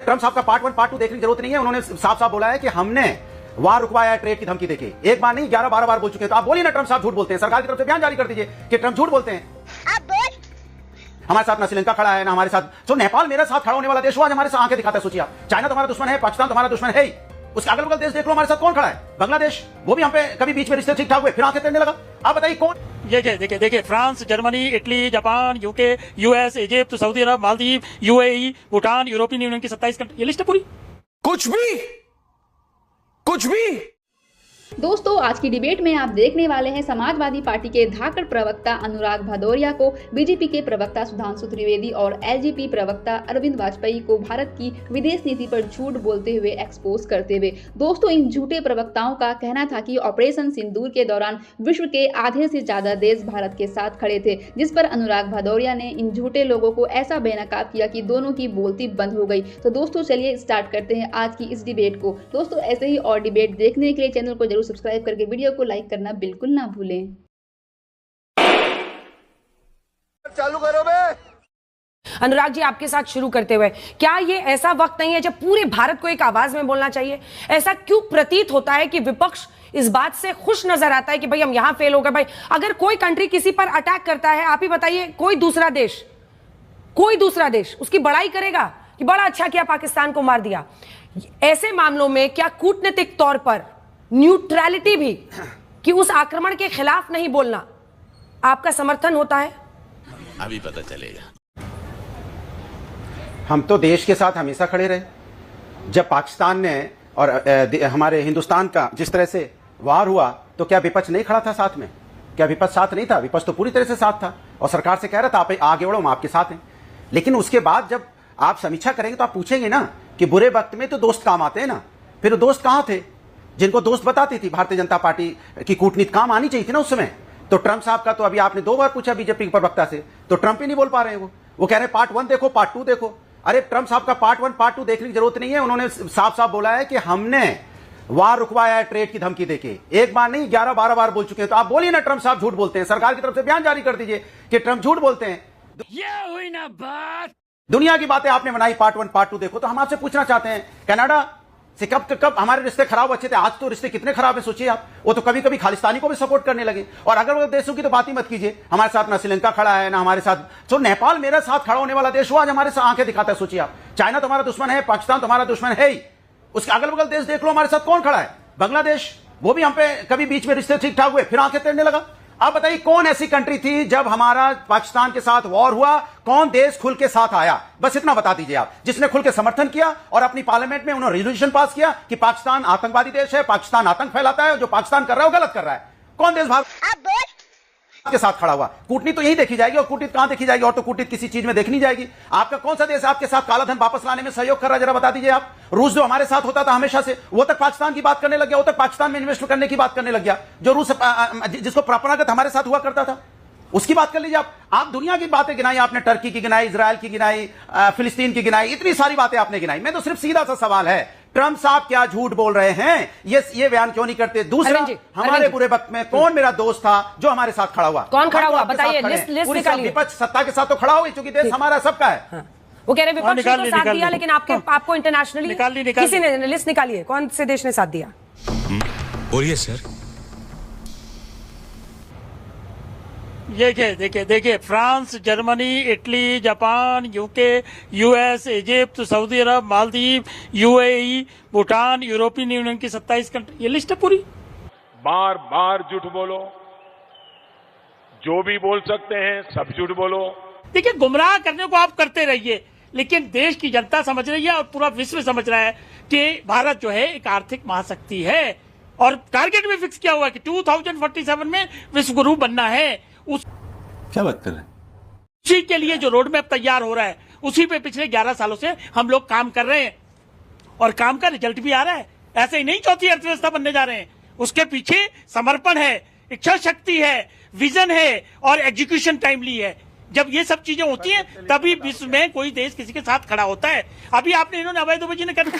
Trump साहब का part 1 part 2 देखने की जरूरत नहीं है। उन्होंने साफ साफ बोला है कि हमने वार रुकवाया है, ट्रेड की धमकी देके। एक बार नहीं 11-12 बार बोल चुके हैं। तो आप बोलिए ना ट्रम्प साहब झूठ बोलते हैं, सरकार की तरफ से बयान जारी कर दीजिए कि ट्रम्प झूठ बोलते हैं। हमारे साथ ना श्रीलंका खड़ा है ना हमारे साथ, जो नेपाल मेरे साथ खड़ा होने वाला देश हुआ, आज हमारे साथ आंखें दिखाता है। सोचिए आप, चाइना तुम्हारा दुश्मन है, पाकिस्तान तुम्हारा दुश्मन है ही, उसके अगल बगल देश देख लो हमारे साथ कौन खड़ा है, बांग्लादेश, वो भी हम पे कभी बीच में रिश्ते ठीक ठाक हुए फिर आंखें तेरने लगा। आप बताइए कौन। देखिए France, Germany, Italy, Japan, UK, US, Egypt, Saudi Arab, Maldives, UAE, Bhutan, European Union की 27 कंट्री, ये लिस्ट है पूरी। कुछ भी। दोस्तों, आज की डिबेट में आप देखने वाले हैं समाजवादी पार्टी के धाकड़ प्रवक्ता अनुराग भदौरिया को बीजेपी के प्रवक्ता सुधांशु त्रिवेदी और एलजेपी प्रवक्ता अरविंद वाजपेयी को भारत की विदेश नीति पर झूठ बोलते हुए एक्सपोज करते हुए। दोस्तों, इन झूठे प्रवक्ताओं का कहना था कि ऑपरेशन सिंदूर के दौरान विश्व के आधे से ज्यादा देश भारत के साथ खड़े थे, जिस पर अनुराग भदौरिया ने इन झूठे लोगों को ऐसा बेनकाब किया कि दोनों की बोलती बंद हो गई। तो दोस्तों, चलिए स्टार्ट करते हैं आज की इस डिबेट को। दोस्तों, ऐसे ही और डिबेट देखने के लिए चैनल को जरूर सब्सक्राइब करके वीडियो को लाइक करना बिल्कुल ना भूलें। चालू करो बे। अनुराग जी, आपके साथ शुरू करते हुए, क्या ये ऐसा वक्त नहीं है जब पूरे भारत को एक आवाज में बोलना चाहिए? ऐसा क्यों प्रतीत होता है कि विपक्ष इस बात से खुश नजर आता है कि भाई हम यहां फेल हो गए? भाई अगर कोई कंट्री किसी पर अटैक करता है, आप ही बताइए, कोई दूसरा देश उसकी बड़ाई करेगा कि बड़ा अच्छा किया, पाकिस्तान को मार दिया। ऐसे मामलों में क्या कूटनीतिक तौर पर न्यूट्रलिटी भी, कि उस आक्रमण के खिलाफ नहीं बोलना, आपका समर्थन होता है? अभी पता चलेगा। हम तो देश के साथ हमेशा खड़े रहे। जब पाकिस्तान ने और हमारे हिंदुस्तान का जिस तरह से वार हुआ, तो क्या विपक्ष नहीं खड़ा था साथ में? क्या विपक्ष साथ नहीं था? विपक्ष तो पूरी तरह से साथ था और सरकार से कह रहा था आप आगे बढ़ो, हम आपके साथ हैं। लेकिन उसके बाद जब आप समीक्षा करेंगे तो आप पूछेंगे ना कि बुरे वक्त में तो दोस्त काम आते हैं ना। फिर वो दोस्त कहां थे जिनको दोस्त बताती थी भारतीय जनता पार्टी की? कूटनीति काम आनी चाहिए थी ना उस समय। तो ट्रम्प साहब का तो अभी आपने 2 बार पूछा बीजेपी के प्रवक्ता से, तो ट्रम्प ही नहीं बोल पा रहे हैं। वो कह रहे हैं पार्ट 1 देखो, पार्ट 2 देखो। अरे ट्रम्प साहब का पार्ट 1 पार्ट 2 देखने की जरूरत नहीं है। उन्होंने साफ साफ बोला है कि हमने वार रुकवाया है, ट्रेड की धमकी देके। एक बार नहीं 11-12 बार बोल चुके हैं। तो आप बोलिए ना ट्रम्प साहब झूठ बोलते हैं, सरकार की तरफ से बयान जारी कर दीजिए कि ट्रम्प झूठ बोलते हैं। ये हुई ना बात। दुनिया की बातें आपने बनाई, पार्ट 1 पार्ट 2 देखो। तो हम आपसे पूछना चाहते हैं, कनाडा से कब हमारे रिश्ते खराब अच्छे थे, आज तो रिश्ते कितने खराब है सोचिए आप। वो तो कभी कभी खालिस्तानी को भी सपोर्ट करने लगे। और अगर देशों की तो बात ही मत कीजिए, हमारे साथ ना श्रीलंका खड़ा है ना हमारे साथ, जो नेपाल मेरे साथ खड़ा होने वाला देश हुआ, आज हमारे साथ आंखें दिखाता है। सोचिए आप, चाइना तुम्हारा दुश्मन है, पाकिस्तान तुम्हारा दुश्मन है ही, उसके अगल बगल देश देख लो हमारे साथ कौन खड़ा है, बांग्लादेश, वो भी हम पे कभी बीच में रिश्ते ठीक ठाक हुए फिर आंखें तेरने लगा। आप बताइए कौन ऐसी कंट्री थी जब हमारा पाकिस्तान के साथ वॉर हुआ, कौन देश खुल के साथ आया? बस इतना बता दीजिए आप, जिसने खुल के समर्थन किया और अपनी पार्लियामेंट में उन्होंने रेजोल्यूशन पास किया कि पाकिस्तान आतंकवादी देश है, पाकिस्तान आतंक फैलाता है, जो पाकिस्तान कर रहा है वो गलत कर रहा है। कौन देश भारत के साथ खड़ा हुआ? कूटनीति तो यही देखी जाएगी, और कूटनीति कहां देखी जाएगी? और तो कूटनीति किसी चीज में देखनी जाएगी। आपका कौन सा देश आपके साथ काला धन वापस लाने में सहयोग कर रहा है, जरा बता दीजिए आप। रूस जो हमारे साथ होता था हमेशा से, वो तक पाकिस्तान की बात करने लग गया, वो तक पाकिस्तान में इन्वेस्ट करने की बात करने लग गया। जो रूस जिसको परंपरागत हमारे साथ हुआ करता था, उसकी बात कर लीजिए आप दुनिया की बातें गिनाई आपने, टर्की की गिनाई, इजराइल की गिनाई, फिलिस्तीन की गिनाई, इतनी सारी बातें आपने गिनाई। मैं तो सिर्फ सीधा सा सवाल है, ट्रम्प साहब क्या झूठ बोल रहे हैं? ये बयान क्यों नहीं करते? दूसरा, हमारे बुरे वक्त में कौन मेरा दोस्त था जो हमारे साथ खड़ा हुआ? कौन खड़ा हुआ बताइए, लिस्ट निकालिए। विपक्ष सत्ता के साथ तो खड़ा हुई, क्योंकि देश हमारा सबका है। हाँ। वो कह रहे विपक्ष ने तो साथ दिया, लेकिन आपको इंटरनेशनली किसी ने लिस्ट निकालिए, कौन से देश ने साथ दिया? बोलिए सर। देखिए France, Germany, Italy, Japan, UK, US, Egypt, Saudi Arab, Maldives, UAE, Bhutan, European Union की 27 कंट्री, ये लिस्ट है पूरी। बार बार झूठ बोलो, जो भी बोल सकते हैं सब झूठ बोलो। देखिए, गुमराह करने को आप करते रहिए, लेकिन देश की जनता समझ रही है और पूरा विश्व समझ रहा है कि भारत जो है एक आर्थिक महाशक्ति है, और टारगेट भी फिक्स किया हुआ है कि 2047 में विश्व गुरु बनना है। क्या बात कर रहे हैं? उसी के लिए जो रोड मैप तैयार हो रहा है, उसी पे पिछले 11 सालों से हम लोग काम कर रहे हैं, और काम का रिजल्ट भी आ रहा है। ऐसे ही नहीं चौथी अर्थव्यवस्था बनने जा रहे हैं, उसके पीछे समर्पण है, इच्छा शक्ति है, विजन है और एग्जीक्यूशन टाइमली है। जब ये सब चीजें होती हैं तभी विश्व में कोई देश किसी के साथ खड़ा होता है। अभी आपने इन्होंने अभय दुबे जी ने कर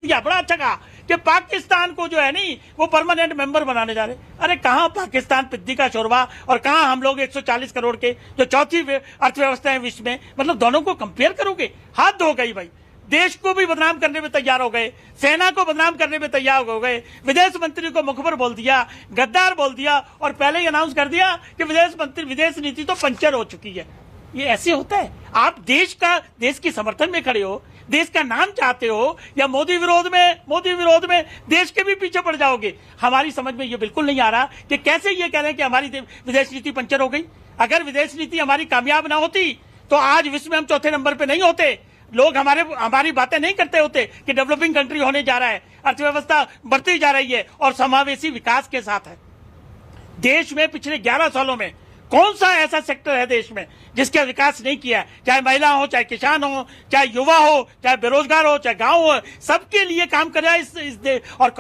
या बड़ा अच्छा कहा कि पाकिस्तान को जो है नहीं वो परमानेंट मेंबर बनाने जा रहे। अरे कहां पाकिस्तान पिद्दी का शोरबा और कहां हम लोग 140 करोड़ के जो चौथी अर्थव्यवस्था है विश्व में, मतलब दोनों को कंपेयर करोगे? हाथ धो गई भाई। देश को भी बदनाम करने में तैयार हो गए, सेना को बदनाम करने में तैयार हो गए, विदेश मंत्री को मुखबर बोल दिया, गद्दार बोल दिया और पहले ही अनाउंस कर दिया कि विदेश नीति तो पंचर हो चुकी है। ये ऐसे होता है? आप देश की समर्थन में खड़े हो, देश का नाम चाहते हो, या मोदी विरोध में देश के भी पीछे पड़ जाओगे? हमारी समझ में ये बिल्कुल नहीं आ रहा कि कैसे ये कह रहे हैं कि हमारी विदेश नीति पंचर हो गई। अगर विदेश नीति हमारी कामयाब ना होती तो आज विश्व में हम चौथे नंबर पे नहीं होते, लोग हमारी बातें नहीं करते होते कि डेवलपिंग कंट्री होने जा रहा है, अर्थव्यवस्था बढ़ती जा रही है और समावेशी विकास के साथ है। देश में पिछले 11 सालों में कौन सा ऐसा सेक्टर है देश में जिसका विकास नहीं किया है? चाहे महिला हो, चाहे किसान हो, चाहे युवा हो, चाहे बेरोजगार हो, चाहे गांव हो, सबके लिए काम कर रहा है इस देश। और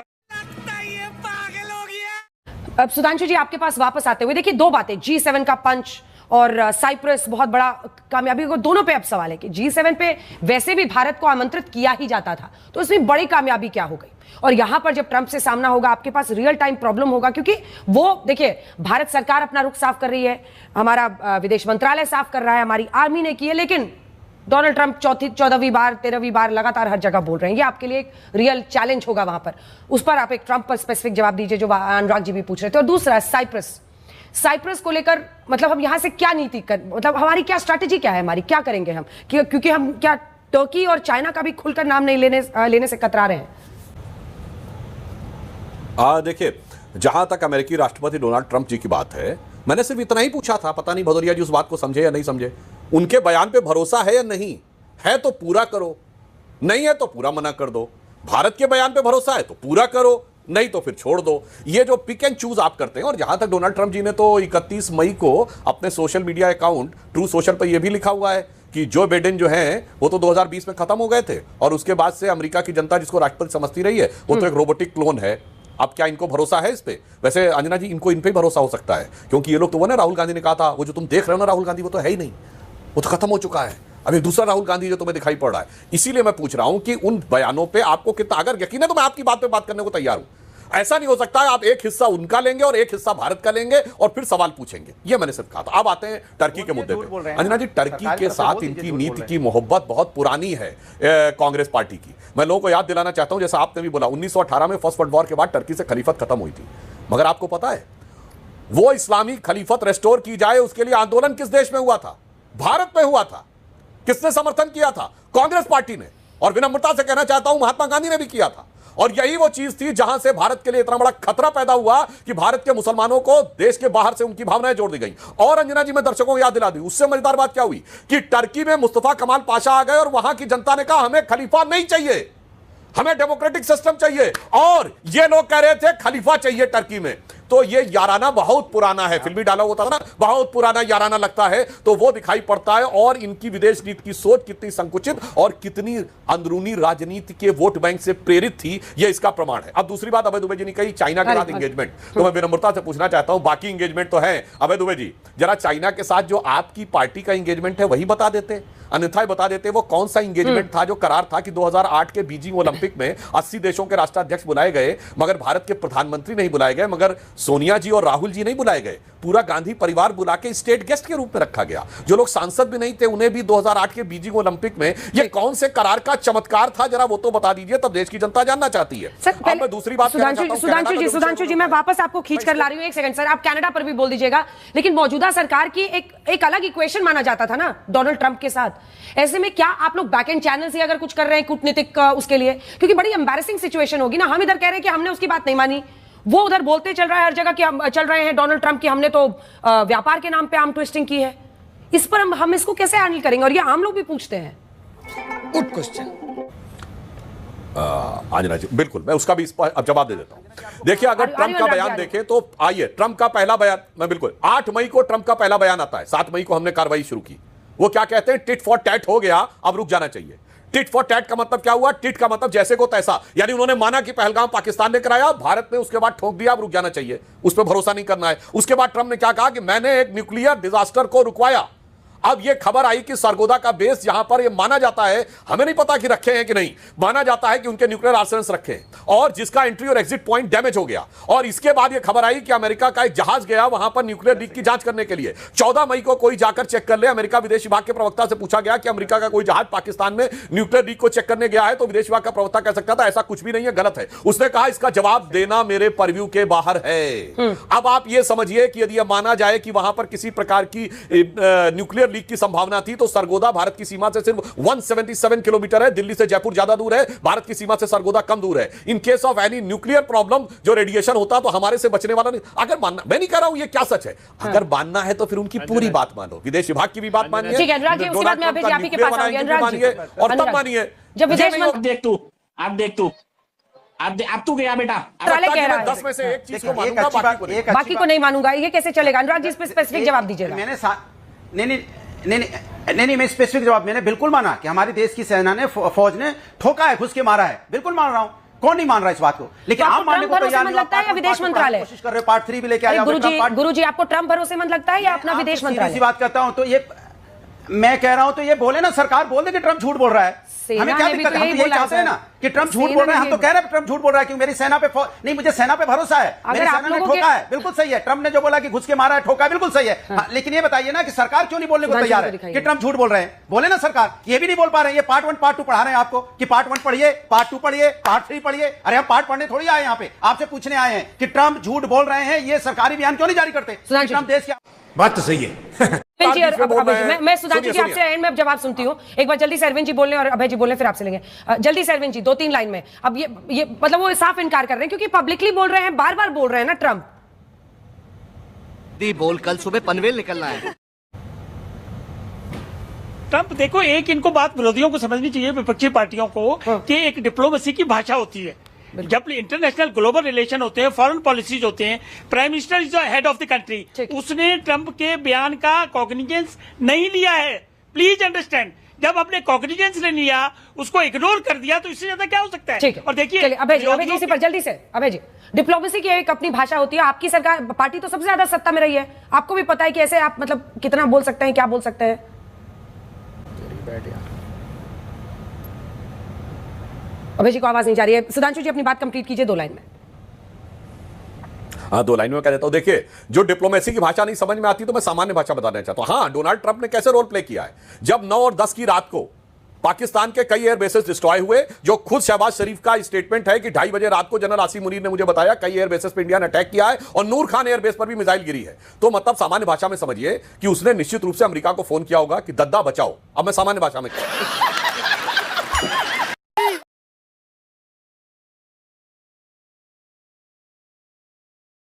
अब सुधांशु जी आपके पास वापस आते हुए देखिए, दो बातें, G7 का पंच और साइप्रस बहुत बड़ा कामयाबी को, दोनों पे अब सवाल है कि G7 पे वैसे भी भारत को आमंत्रित किया ही जाता था, तो इसमें बड़ी कामयाबी क्या हो गई? और यहां पर जब ट्रंप से सामना होगा आपके पास रियल टाइम प्रॉब्लम होगा, क्योंकि वो देखिए भारत सरकार अपना रुख साफ कर रही है, हमारा विदेश मंत्रालय साफ कर रहा है, हमारी आर्मी ने की है, लेकिन डोनाल्ड ट्रंप 14वीं बार 13वीं बार लगातार हर जगह बोल रहे हैं। ये आपके लिए एक रियल चैलेंज होगा वहां पर, उस पर आप एक ट्रंप पर स्पेसिफिक जवाब दीजिए जो अनुराग जी भी पूछ रहे थे। और दूसरा साइप्रस को लेकर, मतलब हम यहां से क्या नीति मतलब हमारी क्या स्ट्रैटेजी क्या है, हमारी क्या करेंगे हम, क्योंकि हम क्या तुर्की और चाइना का भी खुलकर नाम नहीं लेने से कतरा रहे हैं? देखिए, जहां तक अमेरिकी राष्ट्रपति डोनाल्ड ट्रंप जी की बात है, मैंने सिर्फ इतना ही पूछा था, पता नहीं भदौरिया जी उस बात को समझे या नहीं समझे। उनके बयान पे भरोसा है या नहीं है तो पूरा करो, नहीं है तो पूरा मना कर दो। भारत के बयान पे भरोसा है तो पूरा करो, नहीं तो फिर छोड़ दो। ये जो पिक एंड चूज आप करते हैं। और जहां तक डोनाल्ड ट्रंप जी ने तो 31 मई को अपने social media account true social पर यह भी लिखा हुआ है कि जो बाइडेन जो है वो तो 2020 में खत्म हो गए थे और उसके बाद से अमेरिका की जनता जिसको राष्ट्रपति समझती रही है वो तो एक रोबोटिक क्लोन है। अब क्या इनको भरोसा है इस पे? वैसे अंजना जी, इनको इन पे ही भरोसा हो सकता है, क्योंकि ये लोग तो वो ना, राहुल गांधी ने कहा था, वो जो तुम देख रहे हो ना राहुल गांधी, वो तो है ही नहीं, वो तो खत्म हो चुका है। अब एक दूसरा राहुल गांधी जो तुम्हें दिखाई पड़ रहा है। इसीलिए मैं पूछ रहा हूं कि उन बयानों पे आपको कितना, अगर यकीन है तो मैं आपकी बात पे बात करने को तैयार हूं। ऐसा नहीं हो सकता है आप एक हिस्सा उनका लेंगे और एक हिस्सा भारत का लेंगे और फिर सवाल पूछेंगे। ये मैंने सिर्फ कहा था। अब आते हैं टर्की के मुद्दे पे। अंजना जी, टर्की के साथ इनकी नीति की मोहब्बत बहुत पुरानी है कांग्रेस पार्टी की। मैं लोगों को याद दिलाना चाहता हूं, जैसा आपने भी बोला, 1918 में फर्स्ट वर्ल्ड वॉर के बाद टर्की से खलीफत खत्म हुई थी, मगर आपको पता है वो इस्लामी खलीफत रेस्टोर की जाए उसके लिए आंदोलन किस देश में हुआ था? भारत में हुआ था। किसने समर्थन किया था? कांग्रेस पार्टी ने। और विनम्रता से कहना चाहता हूं महात्मा गांधी ने भी किया था। और यही वो चीज थी जहां से भारत के लिए इतना बड़ा खतरा पैदा हुआ कि भारत के मुसलमानों को देश के बाहर से उनकी भावनाएं जोड़ दी गई। और अंजना जी, मैं दर्शकों को याद दिला दी, उससे मजेदार बात क्या हुई कि टर्की में मुस्तफा कमाल पाशा आ गए और वहां की जनता ने कहा हमें खलीफा नहीं चाहिए, हमें डेमोक्रेटिक सिस्टम चाहिए। और ये लोग कह रहे थे खलीफा चाहिए टर्की में। तो ये याराना बहुत पुराना है, फिल्मी डायलॉग होता था ना, बहुत पुराना याराना लगता है, तो वो दिखाई पड़ता है। और इनकी विदेश नीति की सोच कितनी संकुचित और कितनी अंदरूनी राजनीति के वोट बैंक से प्रेरित थी, ये इसका प्रमाण है। अब दूसरी बात अभय दुबे जी ने कही चाइना के साथ इंगेजमेंट, तो मैं विनम्रता से पूछना चाहता हूं, बाकी इंगेजमेंट तो है अभय दुबे जी, जरा चाइना के साथ जो आपकी पार्टी का इंगेजमेंट है वही बता देते, अन्यथा बता देते वो कौन सा इंगेजमेंट था, जो करार था कि 2008 के बीजिंग ओलंपिक में 80 देशों के राष्ट्राध्यक्ष बुलाए गए, मगर भारत के प्रधानमंत्री नहीं बुलाए गए, मगर सोनिया जी और राहुल जी नहीं बुलाए गए, पूरा गांधी परिवार बुला के स्टेट गेस्ट के रूप में रखा गया। जो लोग सांसद भी नहीं थे उन्हें भी 2008 के बीजिंग ओलंपिक में, ये कौन से करार का चमत्कार था, जरा वो तो बता दीजिए, तब देश की जनता जानना चाहती है। अब मैं दूसरी बात सुधांशु जी, मैं वापस आपको खींच कर ला रही हूं, एक सेकंड सर, आप कनाडा पर भी बोल दीजिएगा, लेकिन मौजूदा सरकार की एक अलग इक्वेशन माना जाता था ना डोनाल्ड ट्रंप के साथ। ऐसे में क्या आप लोग बैक एंड चैनल से अगर कुछ कर रहे हैं कूटनीतिक उसके लिए, क्योंकि बड़ी एम्बैरेसिंग सिचुएशन होगी ना, हम इधर कह रहे हैं कि हमने उसकी बात नहीं मानी, वो उधर बोलते चल रहा है हर जगह कि हम चल रहे हैं डोनाल्ड ट्रंप की हमने तो व्यापार के नाम पे आर्म ट्विस्टिंग की है। इस पर हम इसको कैसे हैंडल करेंगे? और ये आम लोग भी पूछते हैं। गुड क्वेश्चन आजना जी, बिल्कुल मैं उसका भी इस पर अब जवाब दे देता हूं। देखिए, अगर ट्रंप का बयान देखें तो आइए, ट्रंप का पहला बयान, मैं बिल्कुल 8 मई को ट्रंप का पहला बयान आता है, 7 मई को हमने कार्रवाई शुरू की। वो क्या कहते हैं? टिट फॉर टैट हो गया, अब रुक जाना चाहिए। टिट फॉर टैट का मतलब क्या हुआ? टिट का मतलब जैसे को तैसा, यानी उन्होंने माना कि पहलगाम पाकिस्तान ने कराया, भारत ने उसके बाद ठोक दिया, अब रुक जाना चाहिए, उस पर भरोसा नहीं करना है। उसके बाद ट्रंप ने क्या कहा कि मैंने एक न्यूक्लियर डिजास्टर को रुकवाया, अब ये खबर आई कि सरगोदा का बेस जहां पर ये माना जाता है, हमें नहीं पता कि रखे हैं कि नहीं, माना जाता है कि उनके न्यूक्लियर आर्सेनल्स रखे हैं, और जिसका एंट्री और एग्जिट पॉइंट डैमेज हो गया। और इसके बाद ये खबर आई कि अमेरिका का एक जहाज गया वहां पर न्यूक्लियर लीक की जांच करने के लिए। 14 मई को कोई जाकर चेक कर ले। अमेरिका विदेश विभाग के प्रवक्ता से पूछा गया कि अमेरिका का कोई जहाज पाकिस्तान में न्यूक्लियर लीक को चेक करने गया है, तो विदेश विभाग का प्रवक्ता कह सकता था ऐसा कुछ भी नहीं है, गलत है। उसने कहा इसका जवाब देना मेरे परव्यू के बाहर है। अब आप ये समझिए कि यदि यह माना जाए कि वहां पर किसी प्रकार की न्यूक्लियर लीक की संभावना थी, तो सरगोदा भारत की सीमा से सिर्फ 177 किलोमीटर है। दिल्ली से जयपुर ज्यादा दूर है, भारत की सीमा से सरगोदा कम दूर है। In case of any nuclear problem जो रेडिएशन होता तो हमारे से बचने वाला नहीं। अगर मानना, मैं नहीं कह रहा हूं ये क्या सच है, अगर मानना है तो फिर उनकी पूरी बात मानो, विदेश विभाग की भी बात मानिए, ठीक है अनुराग जी, उसी बात में अभय जी आप ही के पास आऊंगी। अनुराग जी और तब मानिए जब विदेश आप देख तू अब तू गया बेटा, मंत्रालय कह रहा है 10 में से एक चीज को एक मानूंगा, अच्छी बाकी बात, को नहीं। एक अच्छी बाकी को नहीं मानूंगा, ये कैसे चलेगा? अनुराग जी इस पर स्पेसिफिक जवाब दीजिएगा। नहीं, मैं स्पेसिफिक जवाब, मैंने बिल्कुल माना कि हमारे देश की सेना ने, फौज ने ठोका है, घुस के मारा है, बिल्कुल मान रहा हूं। कौन नहीं मान रहा इस बात को? लेकिन तो आप मानने को तैयार नहीं, लगता है या विदेश मंत्रालय कोशिश कर रहे हो, पार्ट 3 भी लेके आया। गुरुजी आपको ट्रम्प भरोसेमंद लगता है या अपना विदेश मंत्रालय? बात करता हूं तो ये मैं कह रहा हूं, तो ये बोले ना, सरकार बोल दे कि ट्रम्प झूठ बोल रहा है। हमें क्या दिक्कत है? हम तो यही चाहते हैं ना कि ट्रम्प झूठ बोल रहे हैं। हम तो कह रहे हैं ट्रम्प झूठ बोल रहा है कि मेरी सेना पे नहीं, मुझे सेना पे भरोसा है, मेरी सेना ने ठोका है, बिल्कुल सही है। ट्रम्प ने जो बोला कि घुस के मारा है, ठोका है, बिल्कुल सही है। हाँ, लेकिन ये बताइए ना कि सरकार क्यों नहीं बोलने को तैयार है कि ट्रम्प झूठ बोल रहे हैं? बोले ना सरकार, ये भी नहीं बोल पा रहे हैं। ये पार्ट 1 पार्ट 2 पढ़ा रहे हैं आपको कि पार्ट 1 पढ़िए, पार्ट 2 पढ़िए, पार्ट 3 पढ़िए। अरे हम पार्ट पढ़ने थोड़ी आए यहाँ पे, आपसे पूछने आए हैं कि ट्रम्प झूठ बोल रहे हैं। ये सरकारी बयान क्यों नहीं जारी करते? ट्रम्प देश के बात तो सही है। जी, और मैं सुधांशु जी आपसे एंड में अब जवाब सुनती हूँ। एक बार जल्दी से अरविंद जी बोल रहे हैं और अभय जी बोल रहे हैं, फिर आपसे लेंगे। जल्दी से अरविंद जी 2-3 लाइन में। अब ये मतलब वो साफ इनकार कर रहे हैं क्योंकि पब्लिकली बोल रहे हैं, बार बार बोल रहे हैं ना ट्रम्प। बोल कल सुबह पनवेल निकलना है। ट्रम्प देखो, एक इनको बात विरोधियों को समझनी चाहिए, विपक्षी पार्टियों को, कि एक डिप्लोमेसी की भाषा होती है। जब इंटरनेशनल ग्लोबल रिलेशन होते हैं, फॉरेन पॉलिसीज होते हैं, prime minister is the head of the country, उसने ट्रम्प के बयान का कॉग्निजेंस नहीं लिया है। प्लीज अंडरस्टैंड, जब आपने कॉग्निजेंस नहीं लिया, उसको इग्नोर कर दिया, तो इससे ज्यादा क्या हो सकता है? और देखिए अभय जी इसी पर जल्दी से। अभय जी, डिप्लोमेसी की एक अपनी भाषा होती है। आपकी सरकार, पार्टी तो सबसे ज्यादा सत्ता में रही है, आपको भी पता है कि ऐसे आप मतलब कितना बोल सकते हैं, क्या बोल सकते हैं। अभय जी को आवाज नहीं जा रही है। सुधांशु जी अपनी बात कंप्लीट कीजिए 2 लाइन में। हाँ, 2 लाइन में कह देता हूं। देखिए, जो डिप्लोमेसी की भाषा नहीं समझ में आती तो मैं सामान्य भाषा बताना चाहता हूं। हाँ, डोनाल्ड ट्रंप ने कैसे रोल प्ले किया है। जब 9 और 10 की रात को पाकिस्तान के कई एयर बेसेस डिस्ट्रॉय हुए, जो खुद शहबाज शरीफ का स्टेटमेंट है कि 2:30 बजे रात को जनरल आसिम मुनीर ने मुझे बताया कई एयर बेसेस पर इंडिया ने अटैक किया है और नूर खान एयर बेस पर भी मिसाइल गिरी है। तो मतलब सामान्य भाषा में समझिए कि उसने निश्चित रूप से अमेरिका को फोन किया होगा कि दद्दा बचाओ। अब मैं सामान्य भाषा में